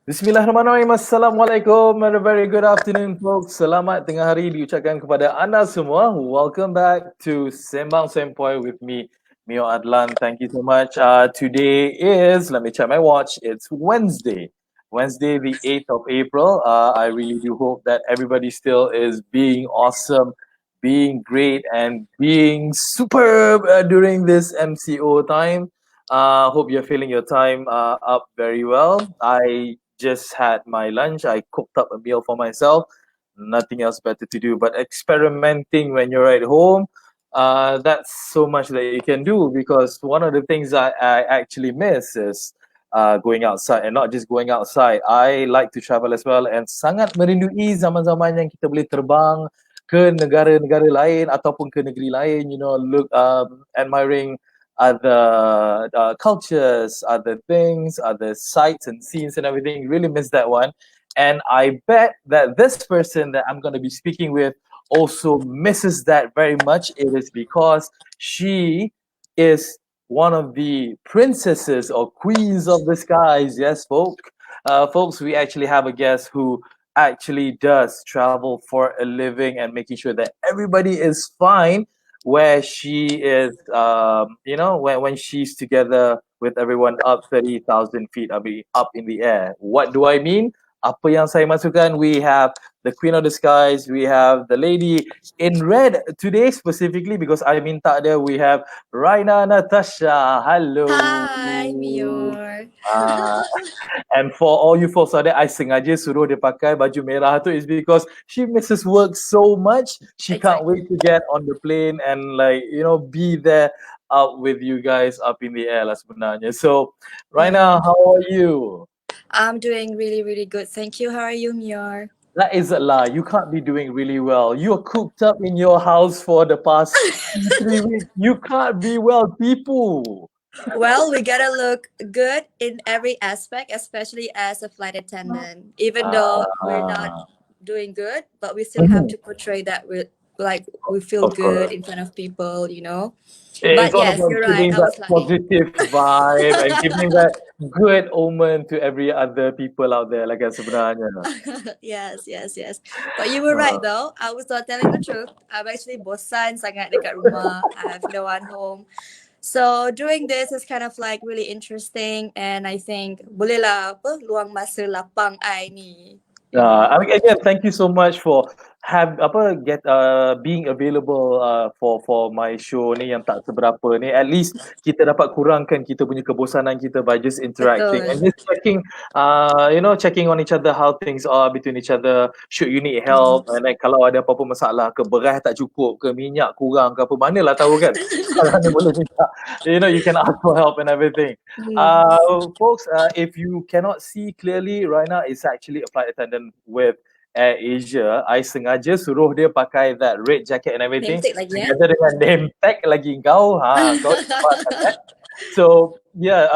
Bismillahirrahmanirrahim. Assalamualaikum and a very good afternoon, folks. Selamat tengah hari diucapkan kepada anda semua. Welcome back to Sembang Sempoi with me, Mio Adlan. Thank you so much. Today is, let me check my watch, it's Wednesday. Wednesday, the 8th of April. I really do hope that everybody still is being awesome, being great, and being superb during this MCO time. Hope you're feeling your time up very well. I just had my lunch. I cooked up a meal for myself. Nothing else better to do but experimenting when you're at home. That's so much that you can do because one of the things I actually miss is going outside and not just going outside. I like to travel as well and sangat merindui zaman-zaman yang kita boleh terbang ke negara-negara lain ataupun ke negeri lain, look admiring other cultures, other things, other sights and scenes and everything. Really miss that one. And I bet that this person that I'm going to be speaking with also misses that very much. It is because she is one of the princesses or queens of the skies. Yes, folks, we actually have a guest who actually does travel for a living and making sure that everybody is fine where she is, when she's together with everyone up 30,000 feet, I mean, up in the air. What do I mean? Apa yang saya masukkan, we have the Queen of the Skies, we have the lady in red today specifically because I minta dia, we have Rhainna Natasha. Hello. Hi, Mior. Uh, and for all you folks out there, I sengaja suruh dia pakai baju merah tu is because she misses work so much. She can't wait Exactly. to get on the plane and be there out with you guys up in the air lah sebenarnya. So, Rhainna, Mm. how are you? I'm doing really, really good. Thank you. How are you, Mior? That is a lie. You can't be doing really well. You're cooped up in your house for the past 3 weeks. You can't be well, people. Well, we gotta look good in every aspect, especially as a flight attendant. Even though we're not Ah, doing good, but we still have mhm, to portray that we feel of good course. in front of people. It's But all yes, about you're right. giving I that was lying. positive vibe and giving that good omen to every other people out there, like sebenarnya. Yes, yes, yes. But you were right Uh, though. I was not telling the truth. I'm actually bosan sangat dekat rumah. I have no one home. So doing this is kind of like really interesting, and I think boleh lah apa luang masa lapang I ni. I mean, again, thank you so much for being available for my show ni yang tak seberapa ni. At least kita dapat kurangkan kita punya kebosanan kita by just interacting and Betul. just checking on each other how things are between each other. Should you need help and then kalau ada apa-apa masalah ke beras tak cukup ke minyak kurang ke apa manalah tahu kan. Kalau ni boleh minta, you can ask for help and everything. Hmm. Folks, if you cannot see clearly, Raina is actually a flight attendant with Air Asia. I sengaja suruh dia pakai that red jacket and Name everything tag lagi ya. together dengan name tag lagi kau cepat sangat. So yeah,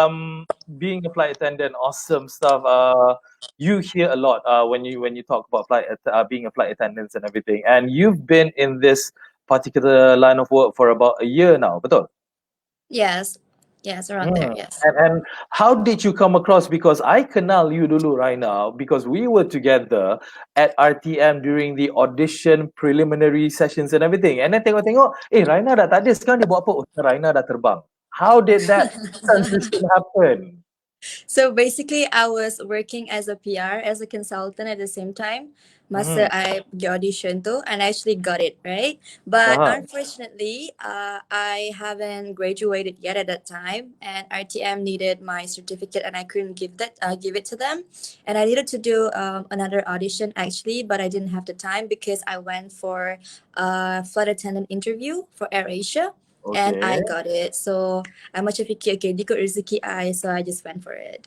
being a flight attendant, awesome stuff. You hear a lot when you talk about being a flight attendant and everything, and you've been in this particular line of work for about a year now, betul? Yes. Yes, around there. Mm. Yes. And how did you come across? Because I kenal you dulu right now because we were together at RTM during the audition preliminary sessions and everything. And then tengok-tengok, Raina dah tak ada sekarang dia buat apa? Oh, Raina dah terbang. How did that transition happen? So basically, I was working as a PR, as a consultant at the same time. Masa Mm. I pergi audition tu, and I actually got it, right? But Uh-huh. unfortunately, I haven't graduated yet at that time, and RTM needed my certificate, and I couldn't give it to them. And I needed to do another audition actually, but I didn't have the time because I went for a flight attendant interview for AirAsia, and Okay. I got it. So I macam fikir, okay, ni kot rezeki I, so I just went for it.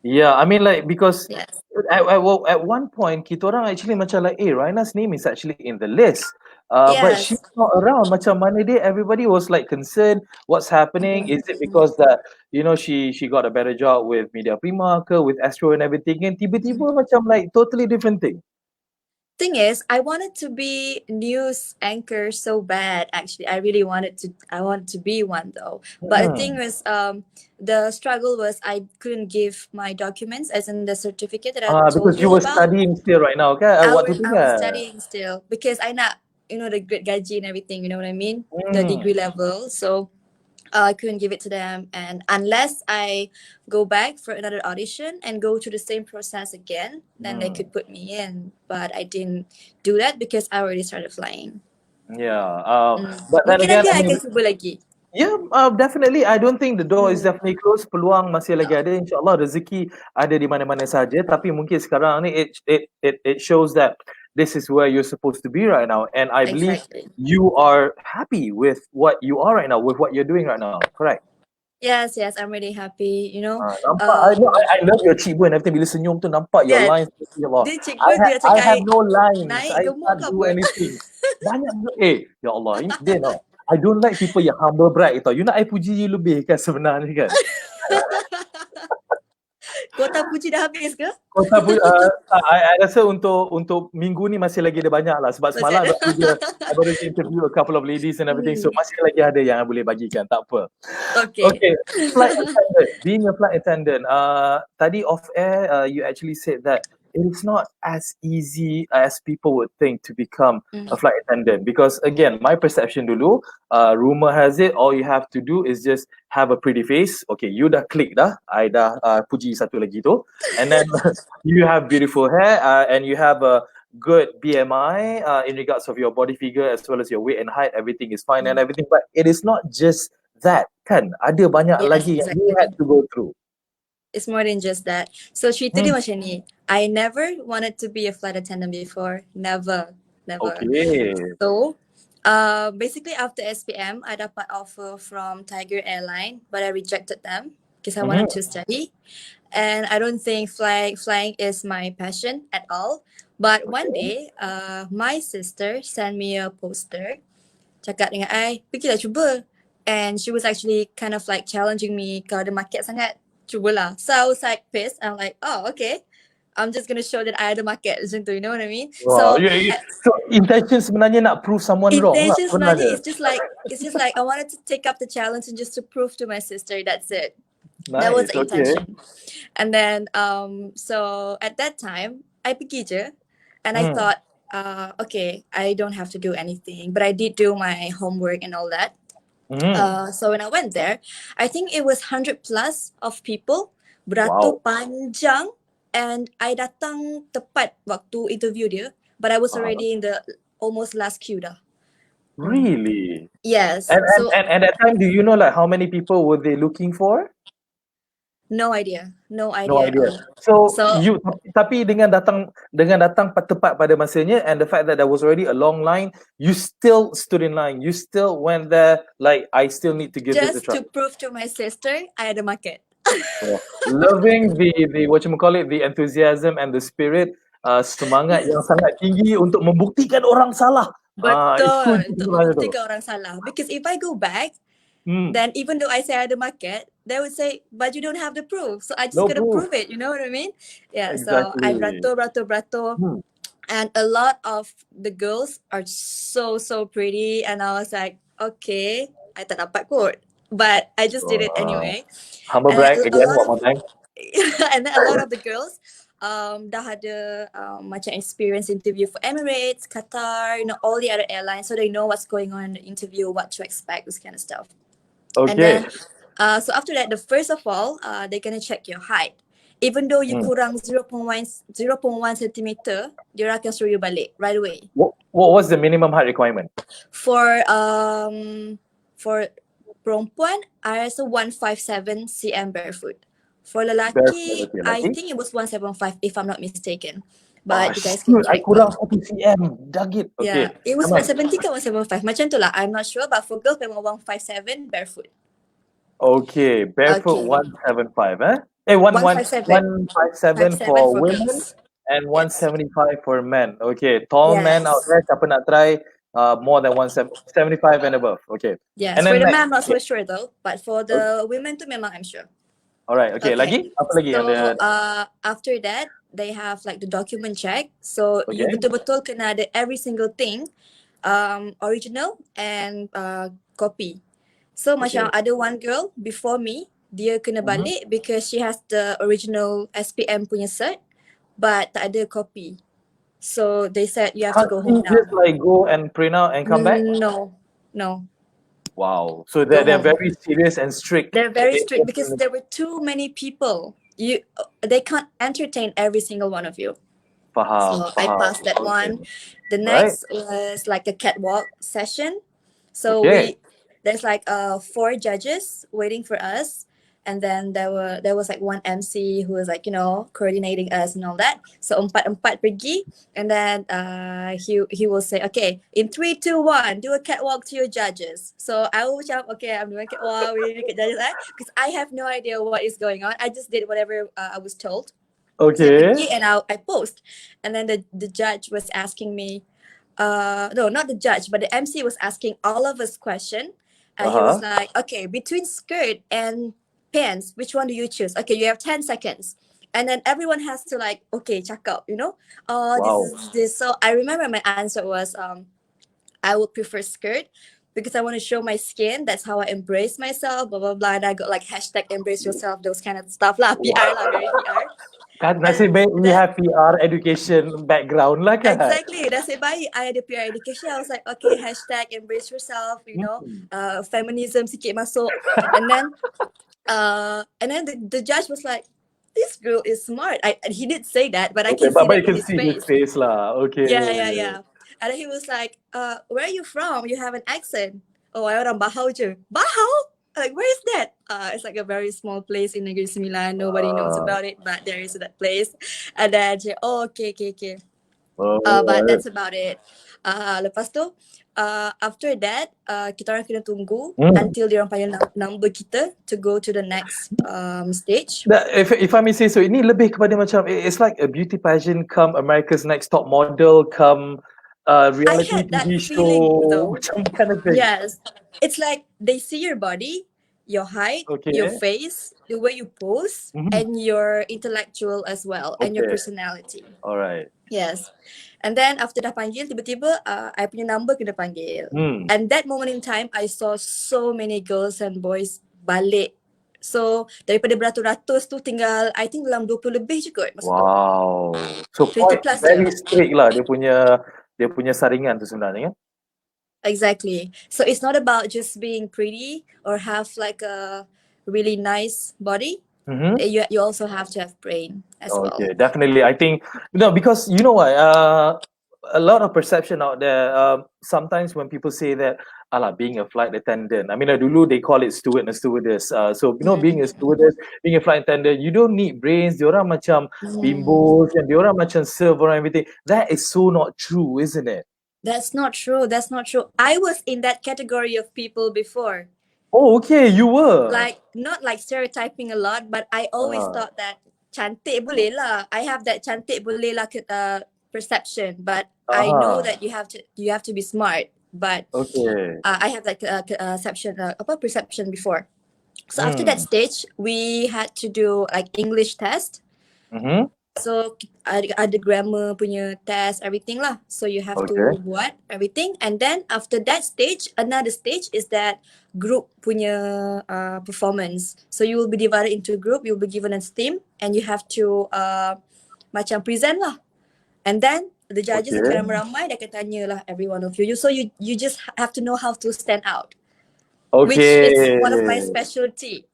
Yeah, I mean like because Yes. at one point kita orang actually macam like, Raina's name is actually in the list. But she's Yes. not around. Macam mana dia? Everybody was like concerned. What's happening? Is it because that she got a better job with Media Prima ke, with Astro and everything, and tiba-tiba macam like totally different thing. thing is, I wanted to be news anchor so bad. Actually, I really wanted to. I wanted to be one though. But the thing Hmm. was, the struggle was I couldn't give my documents, as in the certificate that I told Because you you were about. studying still right now, okay? Waktu tu I was kan? studying still because I not, the great gaji and everything. You know what I mean? The Hmm. degree level. So I couldn't give it to them, and unless I go back for another audition and go through the same process again, then they Hmm. could put me in. But I didn't do that because I already started flying. Yeah. Mm. But then Mungkin again, nanti I I mean, akan cuba lagi. yeah, definitely. I don't think the door is Mm. definitely closed. Peluang masih lagi ada. InsyaAllah rezeki ada di mana-mana saja. Tapi mungkin sekarang ni it shows that this is where you're supposed to be right now. And I believe Exactly. you are happy with what you are right now, with what you're doing right now. Correct? Yes, yes, I'm really happy. Nampak. I know. I love your cheekbone and everything. Bila senyum tu nampak your Yeah, lines. Ya Allah. dia cikgu dia I cakap have I no lines. naik I gemuk can't ke do apa? anything. Banyak ya Allah. Ini dia tau. I don't like people yang humble brag tau. You nak I puji you lebih kan sebenarnya kan? Kuota puji dah habis ke? Kau tak I rasa untuk minggu ni masih lagi ada banyak lah. Sebab Masih semalam ada. I baru interview a couple of ladies and everything. So Hmm. masih lagi ada yang I boleh bagikan. Tak apa. Okay. Okay, flight attendant. Being a flight attendant, tadi off air, you actually said that it is not as easy as people would think to become a Mm. flight attendant. Because again, my perception dulu, rumor has it, all you have to do is just have a pretty face. Okay, you dah click dah, I dah puji satu lagi tu, and then you have beautiful hair, and you have a good BMI in regards of your body figure as well as your weight and height. Everything is fine and Mm. everything, but it is not just that kan, ada banyak Yes, lagi yang you exactly. had to go through. It's more than just that. So cerita dia macam ni. I never wanted to be a flight attendant before. Never. Never. Okay. So, basically after SPM, I dapat offer from Tiger Airline, but I rejected them because I wanted to study. And I don't think flying is my passion at all. But one Okay. day, my sister sent me a poster. Cakap dengan I, pergilah cuba. And she was actually kind of like challenging me, kalau ada market sangat, cubalah. So I was like pissed. I'm like, oh, okay. I'm just gonna show that I ada market macam tu, you know what I mean? Wow. So So intention sebenarnya nak prove someone wrong lah intention sebenarnya sebenarnya. it's just like I wanted to take up the challenge and just to prove to my sister, that's it. That was Nice. the Okay. intention. And then so at that time I pergi je, and I thought okay, I don't have to do anything, but I did do my homework and all that. So when I went there, I think it was 100 plus of people, beratur Wow. panjang, and I datang tepat waktu interview dia, but I was already in the almost last queue dah. Really? Yes. And, and So and and at that time, do you know like how many people were they looking for? no idea. No No idea at idea. all. So So you tapi dengan datang tepat pada masanya, and the fact that there was already a long line, you still stood in line. You still went there like I still need to give this a just try. to prove to my sister I had a market. So, loving the what you call it, the enthusiasm and the spirit, semangat yang sangat tinggi untuk membuktikan orang salah. Itu Betul, untuk sebenarnya tu. membuktikan orang salah. Because if I go back, Hmm. then even though I say I had a market, they would say, but you don't have the proof. So I just No gotta proof. prove it, you know what I mean? Yeah, so I Exactly. beratur. Hmm. And a lot of the girls are so pretty. And I was like, okay, I tak dapat kot. But I just did it anyway. Humble And brag a again lot one of more time. and then a lot of the girls dah ada macam experience interview for Emirates, Qatar, all the other airlines, so they know what's going on in the interview, what to expect, this kind of stuff. And Okay. then so after that, the first of all, they're gonna check your height. Even though you kurang 0.1 centimeter, dia akan suruh you balik right away. What was the minimum height requirement? For perempuan, I rasa 157 cm barefoot. For lelaki, Barefoot, okay, I lelaki. think it was 175 if I'm not mistaken. But you guys Shoot, can I check. kurang 1 cm. Dagit. Okay. Yeah, it was Aman. 170 ke 175. Macam tu lah. I'm not sure. But for girls, memang 157 barefoot. Okay, barefoot Okay. 175, eh? 157. 157 for women girls. and Yes. 175 for men. Okay, tall men out there, siapa nak try more than 175 and above. Okay. Yes. And For then the next. men, I'm not so sure though. But for the women tu memang I'm sure. Alright, okay. Lagi? Apa lagi yang So dia... after that, they have like the document check. So you Okay. betul-betul kena ada every single thing, original and copy. So Okay. macam ada one girl before me, dia kena Mhm. balik because she has the original SPM punya cert, but tak ada copy. So they said you have to Can't go she home just now. like go and print out and come back? No, no, Wow. So go they're home. very serious and strict. They're very strict because there were too many people. They can't entertain every single one of you. Faham, So I faham. passed that Okay. one. The Right. next was like a catwalk session. So Okay. there's like four judges waiting for us, and then there was like one MC who was like coordinating us and all that. So empat pergi, and then he will say, okay, in 3, 2, 1, do a catwalk to your judges. So I will shout, okay, I'm doing a catwalk, we look at judges, because I have no idea what is going on. I just did whatever I was told. Saya Okay. pergi and I post, and then the judge was asking me, no, not the judge, but the MC was asking all of us question. He was Uh-huh. like, okay, between skirt and pants, which one do you choose? Okay, you have 10 seconds, and then everyone has to like, okay, cakap, oh, this Wow. is this. So I remember my answer was, I would prefer skirt because I want to show my skin. That's how I embrace myself. Blah blah blah. And I got like hashtag embrace yourself, those kind of stuff lah. PR lah, very PR. Kan nasib And baik we then have PR education background lah kan. exactly, that's it. By I had a PR education. I was like, okay, hashtag embrace yourself. Hmm. Feminism sikit masuk, and then the judge was like, this girl is smart. He did say that, but I Okay, can see but that you in can his see his face. face lah. Okay. Yeah. And then he was like, where are you from? You have an accent. Oh, I orang Bahau je. Bahau? Like, where is that? It's like a very small place in Negeri Sembilan. Nobody knows Uh, about it, but there is that place. And then she, oh, okay. But uh, that's about it. Lepas tu, after that, kita orang kena tunggu hmm. until dia orang panggil number kita to go to the next stage. If I may say so, ini lebih kepada macam it's like a beauty pageant come America's Next Top Model come I reality had that TV feeling show though. macam kind of thing. Yes. It's like they see your body, your height, your Okay. face, the way you pose, Mhm. and your intellectual as well, and your Okay. personality. Alright. Yes. And then after dah panggil, tiba-tiba I punya number kena panggil. Hmm. And that moment in time, I saw so many girls and boys balik. So daripada beratus-ratus tu tinggal, I think dalam 20 lebih je kot masa tu. Wow. So 20 quite plus very je. strict lah dia punya saringan tu sebenarnya kan. Exactly. So it's not about just being pretty or have like a really nice body. Mm-hmm. You also have to have brain as well. Okay, definitely. I think because you know what, a lot of perception out there. Sometimes when people say that, "Alah, being a flight attendant," I mean, dulu they call it steward and stewardess. So being a stewardess, being a flight attendant, you don't need brains. Diorang macam bimbos, and diorang macam serve or everything. That is so not true, isn't it? That's not true. I was in that category of people before. Oh, okay, you were. Like, not like stereotyping a lot, but I always thought that cantik boleh lah. I have that cantik boleh lah perception, but I know that you have to be smart. But Okay. I have that perception before. So after that stage, we had to do like English test. Mm-hmm. So ada grammar punya test, everything lah. So you have to buat everything, and then after that stage, another stage is that group punya performance. So you will be divided into a group. You will be given a theme, and you have to macam present lah. And then the judges akan ramai, dia akan tanya lah every one of you. So you just have to know how to stand out, which is one of my specialty.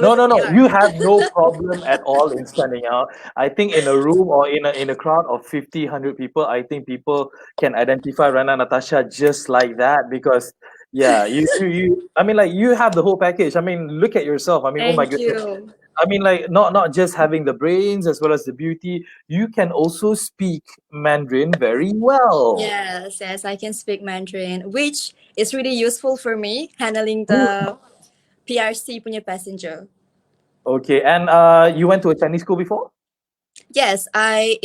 No. You have no problem at all in standing out. I think in a room or in a crowd of 50, 100 people, I think people can identify Rhainna Natasha just like that because yeah, you I mean, like, you have the whole package. I mean, look at yourself. I mean, oh my Thank goodness. you. I mean, like, not just having the brains as well as the beauty, you can also speak Mandarin very well. Yes, I can speak Mandarin, which is really useful for me handling the PRC punya passenger. Okay, and you went to a Chinese school before? Yes, I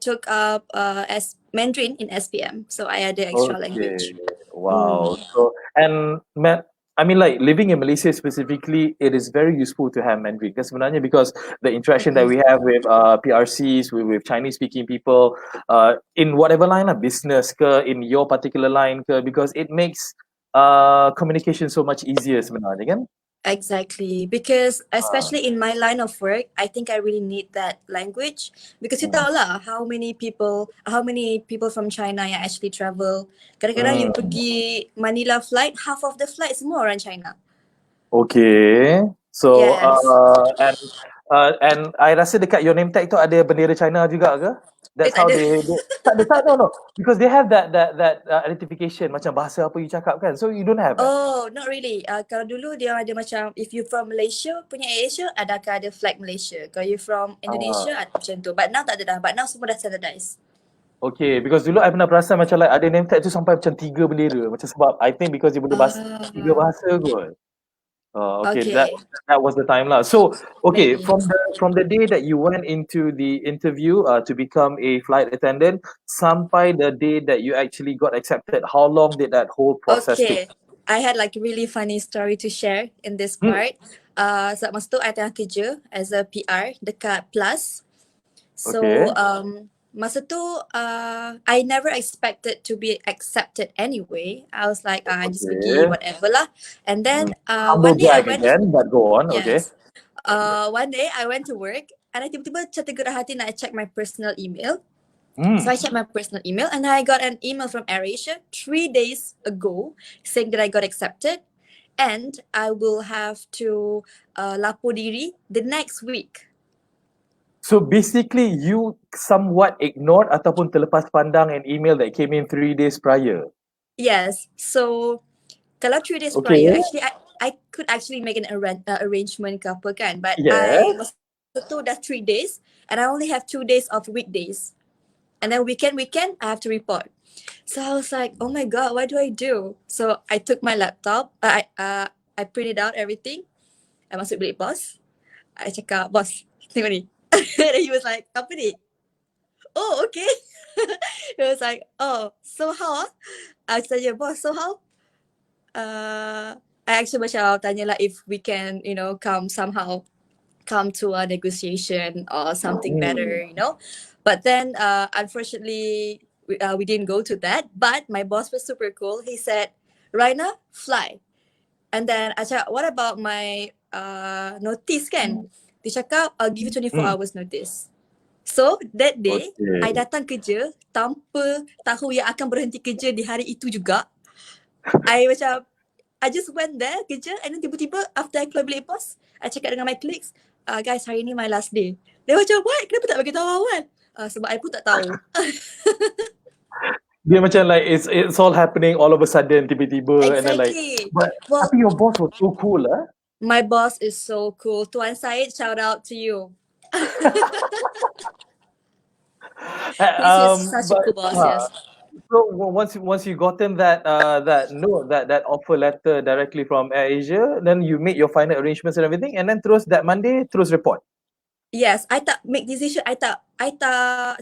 took up as Mandarin in SPM, so I had the extra language. Wow. So, and I mean, like living in Malaysia specifically, it is very useful to have Mandarin. Because sebenarnya, because the interaction that Mm-mm. we have with PRCs, with Chinese speaking people, in whatever line of business ke, in your particular line ke, because it makes communication so much easier sebenarnya kan. Exactly, because Uh, especially in my line of work, I think I really need that language because you mm, tahu lah how many people from China yang actually travel. Kadang-kadang you mm. pergi Manila flight, half of the flight semua orang China. Okay. So Yes, and I rasa dekat your name tag tu ada bendera China juga ke? That's tak how ada. they tak ada, tak, no, because they have that identification macam bahasa apa you cakap kan, so you don't have eh? Oh, not really. Kalau dulu dia ada macam if you from Malaysia punya Asia, adakah ada flag Malaysia. Kalau you from Indonesia, Ah, macam tu. But now tak ada dah. But now semua dah standardized. okay, because dulu I pernah perasan macam like ada name tag tu sampai macam 3 bendera, macam sebab I think because dia boleh bahasa 3 Ah, bahasa kot. Okay, that okay. that was the time lah. So, okay, Maybe. from the day that you went into the interview to become a flight attendant, sampai the day that you actually got accepted, how long did that whole process take? Okay. I had like a really funny story to share in this Hmm, part. Sebab masa tu I tengah kerja as a PR dekat Plus. okay, So masa tu I never expected to be accepted anyway. I was like just pergi okay. whatever lah. And Hmm. then Humble one day I brag went again, but go on. Okay. yes. One day I went to work and I tiba-tiba macam tergerak hati nak check my personal email. So Hmm. I checked my personal email and I got an email from AirAsia 3 days ago saying that I got accepted and I will have to lapor diri the next week. So basically, you somewhat ignored ataupun terlepas pandang an email that came in 3 days prior. Yes. So kalau 3 days Okay. prior, actually I could actually make an arrangement ke apa kan, but I Yes. masa tu dah 3 days and I only have 2 days of weekdays. And then weekend I have to report. So I was like, oh my god, what do I do? So I took my laptop, I printed out everything. I masuk bilik bos. I cakap, bos, tengok ni. And he was like, apa ni? Oh, okay. He was like, oh, so how? I tanya, boss, so how? I actually macam tanya lah if we can, come to a negotiation or something Hmm. better. But then, unfortunately, we didn't go to that. But my boss was super cool. He said, Rhainna, fly. And then I cakap, what about my notice kan? Dia cakap, I'll give you 24 Hmm. hours notice. So, that day, I Okay. datang kerja tanpa tahu yang akan berhenti kerja di hari itu juga. I just went there kerja and then tiba-tiba after I keluar bilik bos, I cakap dengan my colleagues, guys, hari ni my last day. Dia macam, what? Kenapa tak bagi tahu awal? Sebab I pun tak tahu. Dia macam like it's all happening all of a sudden tiba-tiba and then like, Exactly. but Well, tapi your boss was so cool ah. my boss is so cool. Tuan Syed, shout out to you. He's such a But cool boss, yes. so once you gotten that note, that offer letter directly from AirAsia, then you made your final arrangements and everything, and then terus that Monday terus report. Yes, I tak make decision. I tak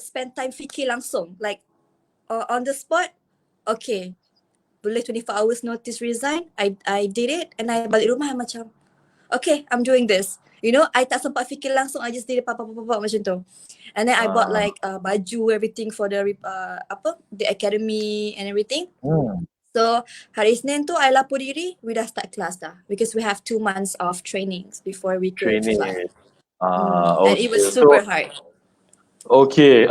spend time fikir langsung. Like on the spot. Okay, boleh 24 hours notice resign. I did it and I balik rumah macam, okay, I'm doing this. I tak sempat fikir langsung. I just did it macam tu. And then I bought Uh, like baju, everything for the the academy and everything. hmm, So hari Isnin tu I lapor diri, we dah start class dah because we have 2 months of trainings before we could training. fly. And it was Okay. super hard. Okay.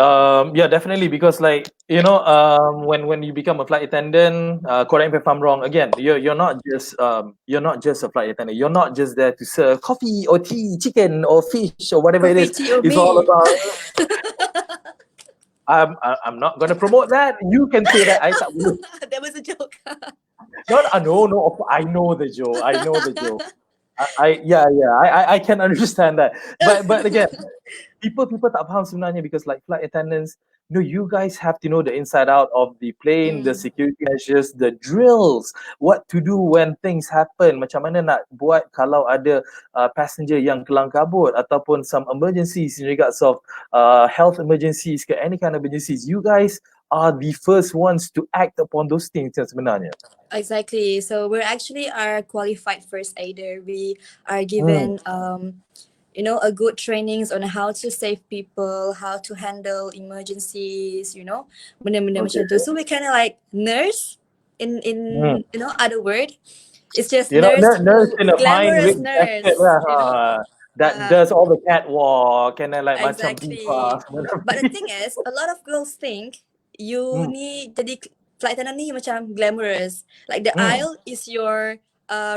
Yeah, definitely, because like when you become a flight attendant, correct me if I'm wrong. Again, you're not just a flight attendant. You're not just there to serve coffee or tea, chicken or fish or whatever it Coffee, is. tea or It's all me. about. I'm not gonna promote that. You can say that. I tak boleh. That was a joke. No. I know the joke. I know the joke. I can understand that. But again, people tak faham sebenarnya, because like flight attendants, you guys have to know the inside out of the plane, the security measures, the drills, what to do when things happen, macam mana nak buat kalau ada passenger yang kelang kabut ataupun some emergencies in regards of health emergencies ke any kind of emergencies. You guys are the first ones to act upon those things yang sebenarnya. Exactly. So we're actually our qualified first aider. We are Hmm. given a good trainings on how to save people, how to handle emergencies, benda-benda Okay. macam tu. So we kind of like nurse in Hmm. other word. It's just You know, nurse nurse who in a fine glamorous red jacket lah, that Uh, does all the catwalk and then like macam exactly. diva semua. But the thing is, a lot of girls think you Hmm. ni jadi flight attendant ni macam glamorous. Like the Hmm. aisle is your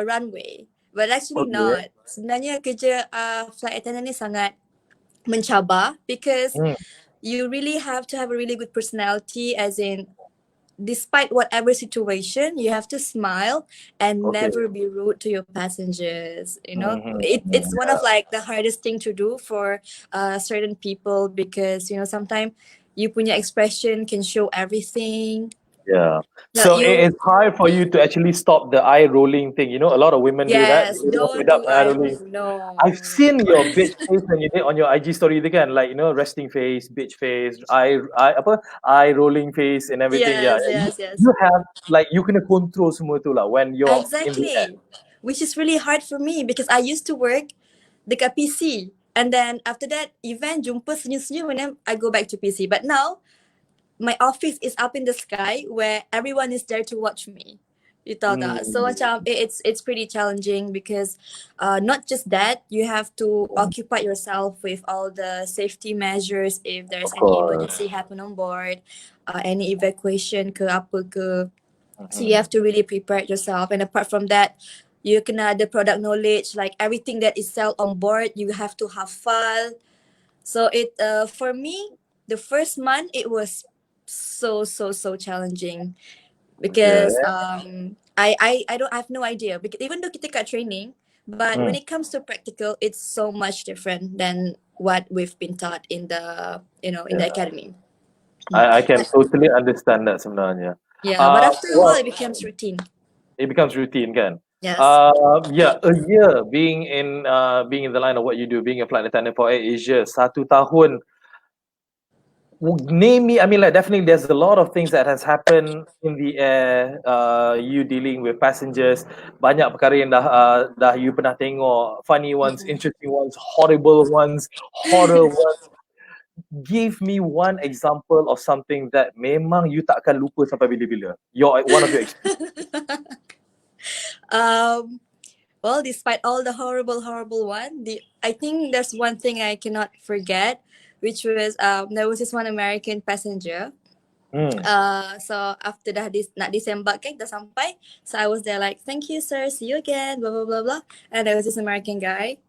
runway. But actually Okay. not. Sebenarnya kerja flight attendant ni sangat mencabar because Hmm. you really have to have a really good personality, as in despite whatever situation you have to smile and Okay. never be rude to your passengers. It's one of Yeah. like the hardest thing to do for certain people, because sometimes you punya expression can show everything. Yeah. No, So you it's hard for you to actually stop the eye rolling thing. You know, a lot of women do that, yes, don't without do eye eye rolling. roll. No, I've no, no. seen your bitch face when you did on your IG story again, like resting face, bitch face, eye rolling face and everything. Yeah, Yes, you, yes, yes. you have like you kena control semua tu lah when you're in the air. Exactly. Which is really hard for me because I used to work dekat PC. And then after that, event jumpa senyum-senyum and then I go back to PC. But now, my office is up in the sky where everyone is there to watch me. You tahu tak? So Mm, macam it's pretty challenging because not just that, you have to occupy yourself with all the safety measures if of there's any course. emergency happen on board, any evacuation ke apa ke. So you Mhm. have to really prepare yourself. And apart from that, you kena ada product knowledge, like everything that is sell on board, you have to hafal. So for me, the first month it was so challenging Okay. because I have no idea, because even though kita kat training, but when Mm. it comes to practical, it's so much different than what we've been taught in the Yeah. academy. I can totally understand that sebenarnya. Yeah, but after a while Well, it becomes routine. it becomes routine, kan? Yes. Yeah, a year being in the line of what you do, being a flight attendant for Air Asia, 1 tahun. Name me. I mean, like definitely, there's a lot of things that has happened in the air. You dealing with passengers, banyak perkara yang dah you pernah tengok. Funny ones, interesting ones, horrible ones, horror ones. Give me one example of something that memang you tak akan lupa sampai bila-bila. One of your experience. um well, despite all the horrible one, I think there's one thing I cannot forget, which was there was this one American passenger. Hmm. So after nak disembark kan, dah sampai. So I was there like, thank you sir, see you again, blah blah blah blah. And there was this American guy.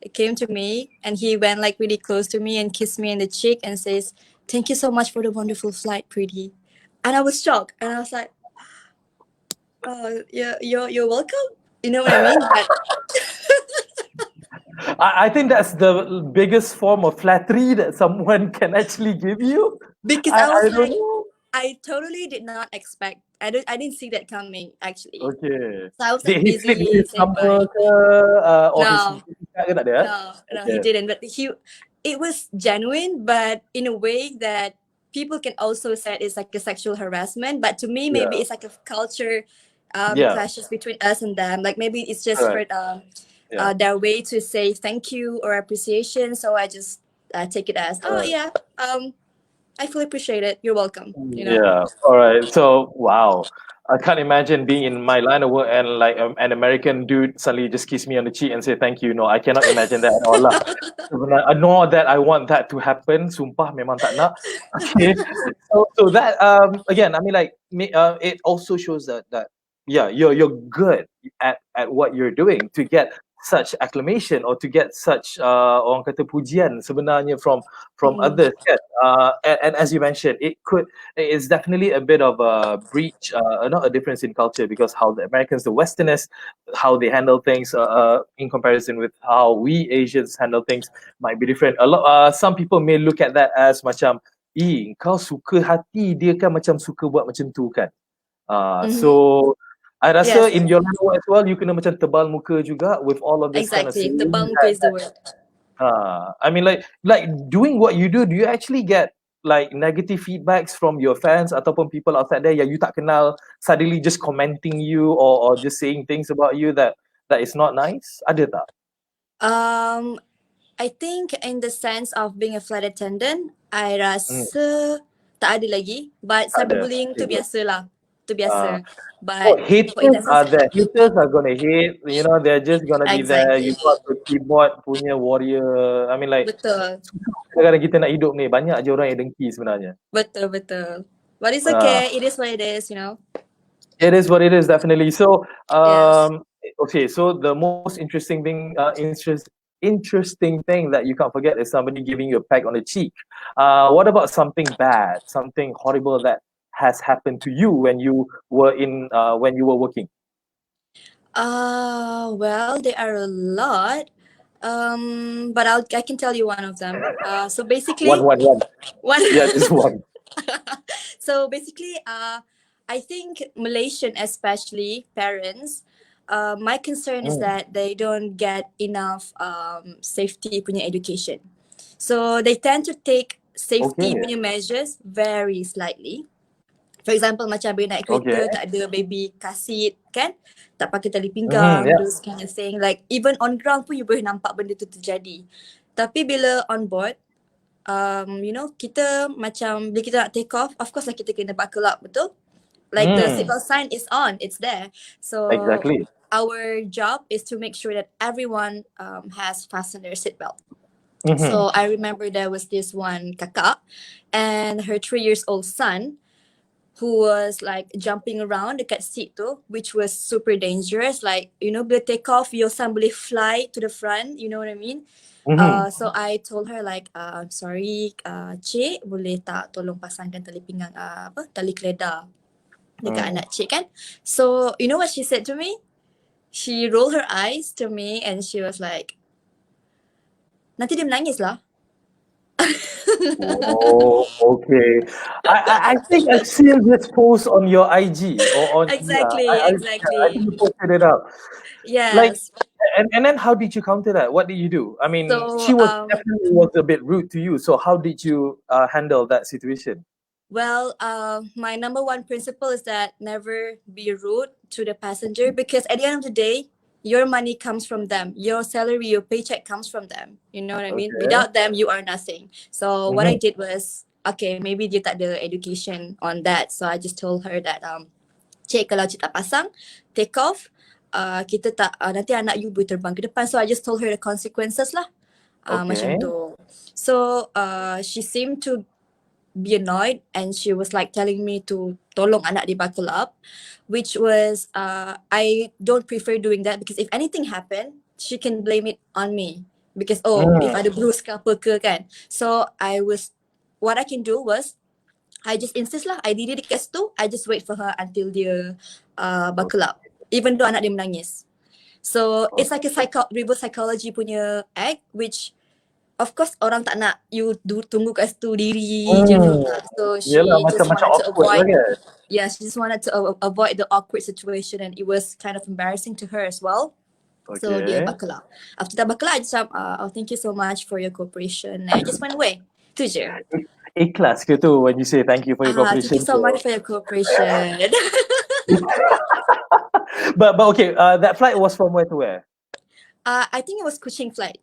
He came to me and he went like really close to me and kissed me in the cheek and says, "Thank you so much for the wonderful flight, pretty." And I was shocked and I was like, "Oh, you're welcome." You know what I mean? But I think that's the biggest form of flattery that someone can actually give you. because I I was don't like, know. I totally did not expect. I didn't see that coming actually. Okay. So I was Did like he slip busy his saying number bye. ke, or his No, card ke tak ada? no, he Okay. didn't. But it was genuine, but in a way that people can also say it's like a sexual harassment. But to me, maybe Yeah. it's like a culture Yeah. clashes between us and them. Like maybe it's just for Correct. Yeah. their way to say thank you or appreciation. So I just take it as, oh Correct. yeah, I fully appreciate it. You're welcome. Yeah. All right. So, wow. I can't imagine being in my line of work and like an American dude suddenly just kiss me on the cheek and say thank you. No, I cannot imagine that at all lah. I know that I want that to happen. Sumpah memang tak nak. Okay. So that again, I mean like it also shows that yeah, you're good at what you're doing to get such acclamation or to get such orang kata pujian sebenarnya from Mm. others, kan? And as you mentioned, it's definitely a bit of a breach, not a difference in culture, because how the Americans, the Westerners, how they handle things in comparison with how we Asians handle things might be different. Some people may look at that as macam, kau suka hati dia kan macam suka buat macam tu kan. So I rasa Yes, in your line of work as well, you kena macam tebal muka juga with all of this kind of exactly. saying The bangku is the word. I mean, like doing what you do you actually get like negative feedbacks from your fans ataupun people outside there yang you tak kenal suddenly just commenting you or just saying things about you that is not nice? Ada tak? Um, I think in the sense of being a flight attendant, I Hmm, rasa tak ada lagi. But tak ada. cyberbullying tu Okay, good. biasa lah. Tu Uh, biasa. oh, But so in haters that sense, are there. Haters are gonna hate. You know, they're just gonna be there. exactly. You know, the keyboard punya warrior. I mean, like, Betul. kadang-kadang kita nak hidup ni banyak je orang yang dengki sebenarnya. Betul, betul. But it's Uh, okay. It is what it is, you know. it is what it is, definitely. So, Yes. okay. So the most interesting thing, interesting thing that you can't forget is somebody giving you a peck on the cheek. What about something bad, something horrible that has happened to you when you were working? Well, there are a lot. But I can tell you one of them. So basically, One. one. Yeah, just one. So basically, I think Malaysian, especially parents, my concern is Mm, that they don't get enough safety punya education. So they tend to take safety okay. punya measures very slightly. For example, macam bila naik Okay. kereta tak ada baby car seat kan, tak pakai tali Mm-hmm, pinggang, yeah. those kind of thing. Like even on ground pun you boleh nampak benda tu terjadi. Tapi bila on board, you know, kita macam bila kita nak take off, of course lah kita kena buckle up, betul? Like the Mm, seatbelt sign is on, it's there. So exactly. our job is to make sure that everyone has fastened their seatbelt. Mm-hmm. So I remember there was this one kakak and her 3 years old son who was like jumping around dekat seat tu, which was super dangerous. Like, you know, bila take off, your son boleh fly to the front, you know what I mean? Mm-hmm. So I told her like, sorry, cik, boleh tak tolong pasangkan tali pinggang, tali keledar dekat anak cik kan? So, you know what she said to me? She rolled her eyes to me and she was like, nanti dia menangis lah. Oh, okay. I think I've seen this post on your IG or on Exactly, I think exactly. you posted it up. Like, Yes. and then how did you counter that? What did you do? I mean, So, she was definitely was a bit rude to you. So how did you handle that situation? well, my number one principle is that never be rude to the passenger because at the end of the day, your money comes from them. Your salary, your paycheck comes from them. You know what I mean? Okay. Without them, you are nothing. So what I Mm-hmm. did was, okay, maybe dia tak ada education on that. So I just told her that, cik kalau cik tak pasang, take off, kita tak, nanti anak you boleh terbang ke depan. So I just told her the consequences lah. Macam Okay. tu. So she seemed to be annoyed and she was like telling me to tolong anak dia buckle up, which was I don't prefer doing that because if anything happened, she can blame it on me because if ada bruise ke apa ke kan. So what I can do was I just insist lah, I diri dekat situ, I just wait for her until dia buckle up even though anak dia menangis. So it's like a reverse psychology punya act which of course orang tak nak you tunggu kat situ diri je betul tak. So Yelah, she just macam wanted to awkward lah avoid, kan? yeah, she just wanted to avoid the awkward situation and it was kind of embarrassing to her as well. So dia Okay. buckle up. After that buckle up, I just thank you so much for your cooperation and I just went away. Tu je. Ikhlas ke tu when you say thank you for your Thank cooperation? you so much for your cooperation. But okay, that flight was from where to where? I think it was Kuching flight.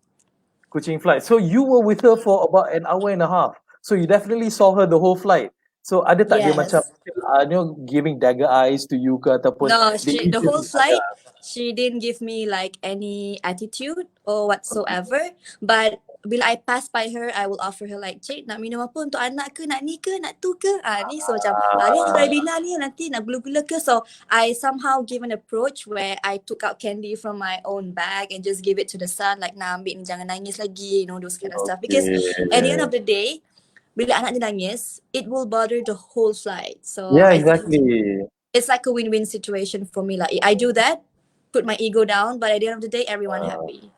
Kuching flight. So you were with her for about an hour and a half. So you definitely saw her the whole flight. So ada tak dia macam Yes. you know, giving dagger eyes to you ke ataupun No, did you the whole just flight, she didn't give me like any attitude or whatsoever. But bila I pass by her, I will offer her like, cik nak minum apa untuk anak ke, nak ni ke, nak tu ke? Ni so macam, ni Ribena ni nanti nak gula-gula ke? So I somehow give an approach where I took out candy from my own bag and just give it to the son like, nak ambil ni jangan nangis lagi, you know, those kind of stuff. Because at the end of the day, bila anak dia nangis, it will bother the whole flight. So Yeah, I think exactly. it's like a win-win situation for me. Like I do that, put my ego down, but at the end of the day, everyone happy.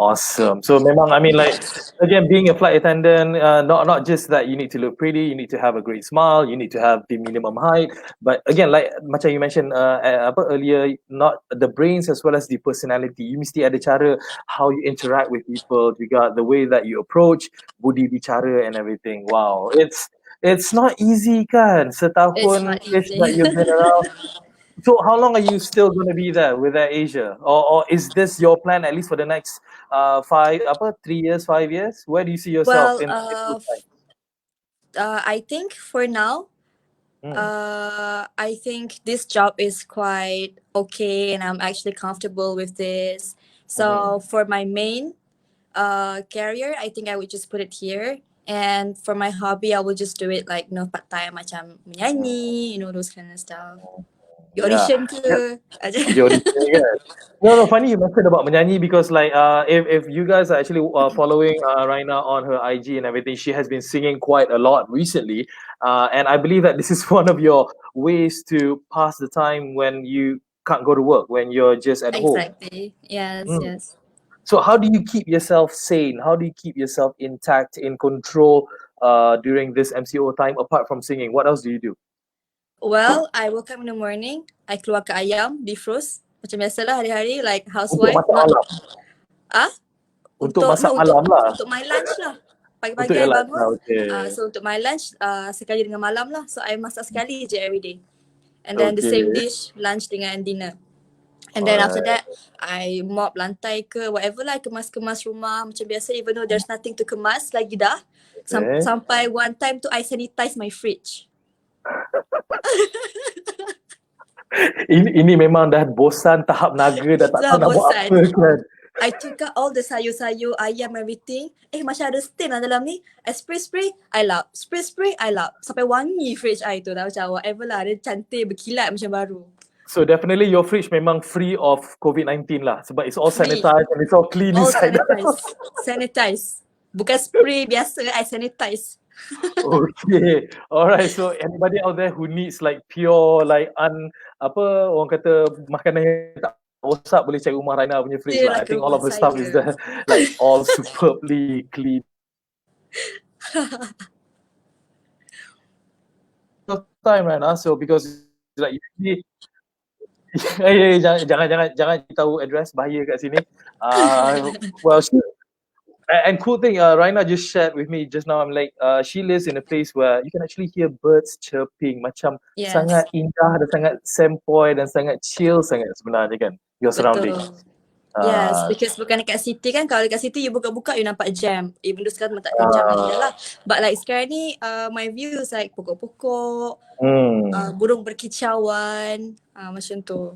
Awesome. So memang, I mean, like, again, being a flight attendant, not just that you need to look pretty, you need to have a great smile, you need to have the minimum height, but again, like macam you mentioned apa earlier, not the brains as well as the personality. You mesti ada cara how you interact with people, juga the way that you approach, budi bicara and everything. Wow, it's not easy kan, It's setahun not ish easy. that you've been around. So how long are you still going to be there with Air Asia, or is this your plan at least for the next 3 years, 5 years? Where do you see yourself Well, in those times? I think for now, Hmm. I think this job is quite okay, and I'm actually comfortable with this. Hmm. So for my main career, I think I would just put it here. And for my hobby, I will just do it like part time, macam menyanyi, those kind of stuff. You Yeah. audition ke? Pergi audition kan. No, funny you mentioned about menyanyi because like if you guys are actually following Rhainna on her IG and everything, she has been singing quite a lot recently, and I believe that this is one of your ways to pass the time when you can't go to work, when you're just at home. Exactly. Yes, Mm. yes. So how do you keep yourself sane? How do you keep yourself intact, in control during this MCO time? Apart from singing, what else do you do? Well, I woke up in the morning, I keluar ke ayam, defrost. Macam biasalah hari-hari, like Untuk housewife. masak Not malam. ah Untuk untuk masak no malam lah. untuk my lunch lah. Untuk Pagi-pagi your I lunch bangun. lah. Okay. So untuk my lunch sekali dengan malam lah. So I masak sekali je every day. And then the same Okay. dish lunch dengan dinner. And then after Alright. that I mop lantai ke whatever lah, kemas-kemas rumah macam biasa, even though there's nothing to kemas lagi dah. Okay. Sampai one time tu I sanitize my fridge. Ini memang dah bosan tahap naga, dah tak tahu Dah nak buat bosan. apa kan. I took out all the sayur-sayur, ayam, everything. Macam ada stain lah dalam ni. I spray, I lap. Spray, I lap. Sampai wangi fridge I tu dah. Macam whatever lah. Dia cantik, berkilat macam baru. So definitely your fridge memang free of COVID-19 lah, sebab it's all Free. sanitized and it's all clean All inside. sanitize. Bukan spray biasa, I sanitize. Okay. Alright, so anybody out there who needs like pure like apa orang kata makanan yang tak rosak, boleh cari rumah Rhainna punya fridge Dia lah. lah I ke think all rumah of her stuff is saya. there like all superbly clean. Time Rhainna, so because like usually jangan tahu address, bahaya kat sini. Well, and cool thing, Rhainna just shared with me just now. I'm like, she lives in a place where you can actually hear birds chirping, macam Yes. sangat indah dan sangat sempoi dan sangat chill sangat sebenarnya kan, your surroundings. Betul. Yes, because bukan dekat city kan. Kalau dekat city you buka-buka you nampak jam. Even though sekarang tak ada jam lagi dah lah. But like sekarang ni my view is like pokok-pokok, burung berkicauan, macam tu.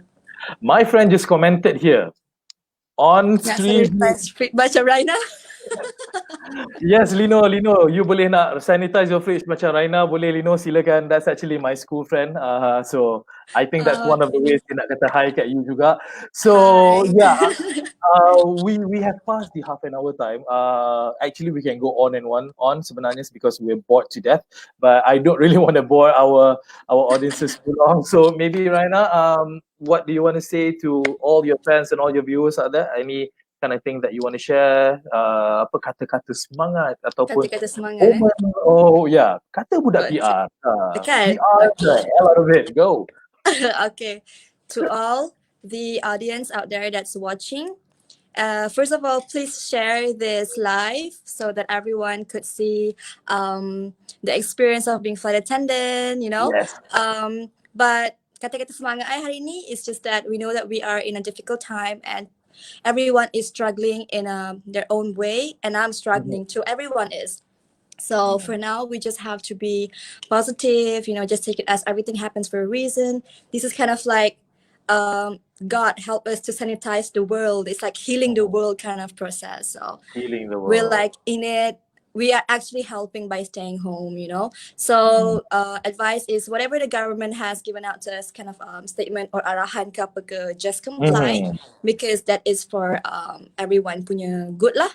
My friend just commented here on Nak stream. sanitize fridge macam Rhainna. Yes, Lino, you boleh nak sanitize your fridge macam Rhainna, boleh Lino, silakan. That's actually my school friend. So I think that's one of the ways dia nak kata hi kat you juga. So Hi. yeah, we have passed the half an hour time. Actually we can go on and on sebenarnya because we're bored to death. But I don't really want to bore our audiences too long. So maybe Rhainna, what do you want to say to all your fans and all your viewers out there? Any kind of thing that you want to share, apa kata-kata semangat ataupun Kata-kata semangat oh yeah, kata budak PR. Dekat. PR the hell out of it, go. Okay. To all the audience out there that's watching, first of all, please share this live so that everyone could see the experience of being flight attendant, Yes. But kata-kata semangat I hari ni is just that we know that we are in a difficult time and everyone is struggling in their own way, and I'm struggling too. Everyone is. So for now, we just have to be positive, just take it as everything happens for a reason. This is kind of like God help us to sanitize the world. It's like healing the world kind of process. So Healing the we're world. like in it. We are actually helping by staying home, So advice is whatever the government has given out to us, kind of statement or arahan ke apa ke, just comply because that is for everyone punya good lah.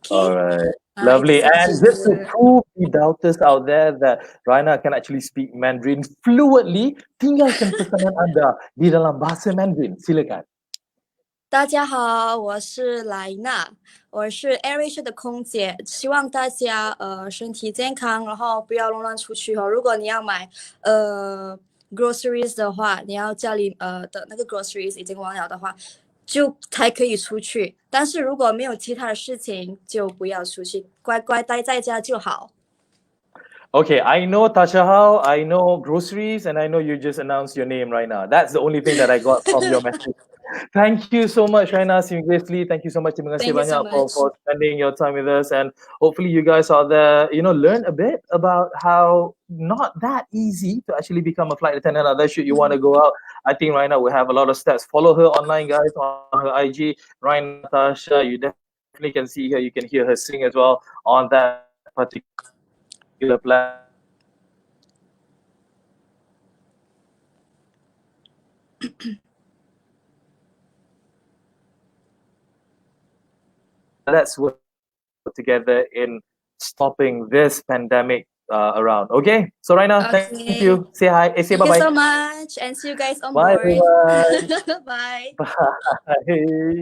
Okay. Alright. Lovely. Itu And just to saja. prove the doubters out there that Rhainna can actually speak Mandarin fluently, tinggalkan pesanan anda di dalam bahasa Mandarin. Silakan. 大家好，我是莱娜，我是 AirAsia 的空姐，希望大家身体健康，然后不要乱出去哦。如果你要买呃 groceries 的话，你要家里的那个 groceries 已经忘了的话，就才可以出去。但是如果没有其他的事情，就不要出去，乖乖待在家就好。Okay, I know Tasha How, I know groceries, and I know you just announced your name right now. That's the only thing that I got from your message. Thank you so much, Rhainna. Seriously, thank you so much. Terima kasih Thank you so banyak much. for spending your time with us, and hopefully you guys out there, learn a bit about how not that easy to actually become a flight attendant. Other should you want to go out, I think Rhainna will have a lot of steps. Follow her online, guys, on her IG, Rhainna Natasha. You definitely can see her. You can hear her sing as well on that particular platform. Let's work together in stopping this pandemic around. Okay, so Rhainna, thank you. Okay. Say hi. Say bye Thank you bye. so much and see you guys on Bye board. everyone. Bye. Bye.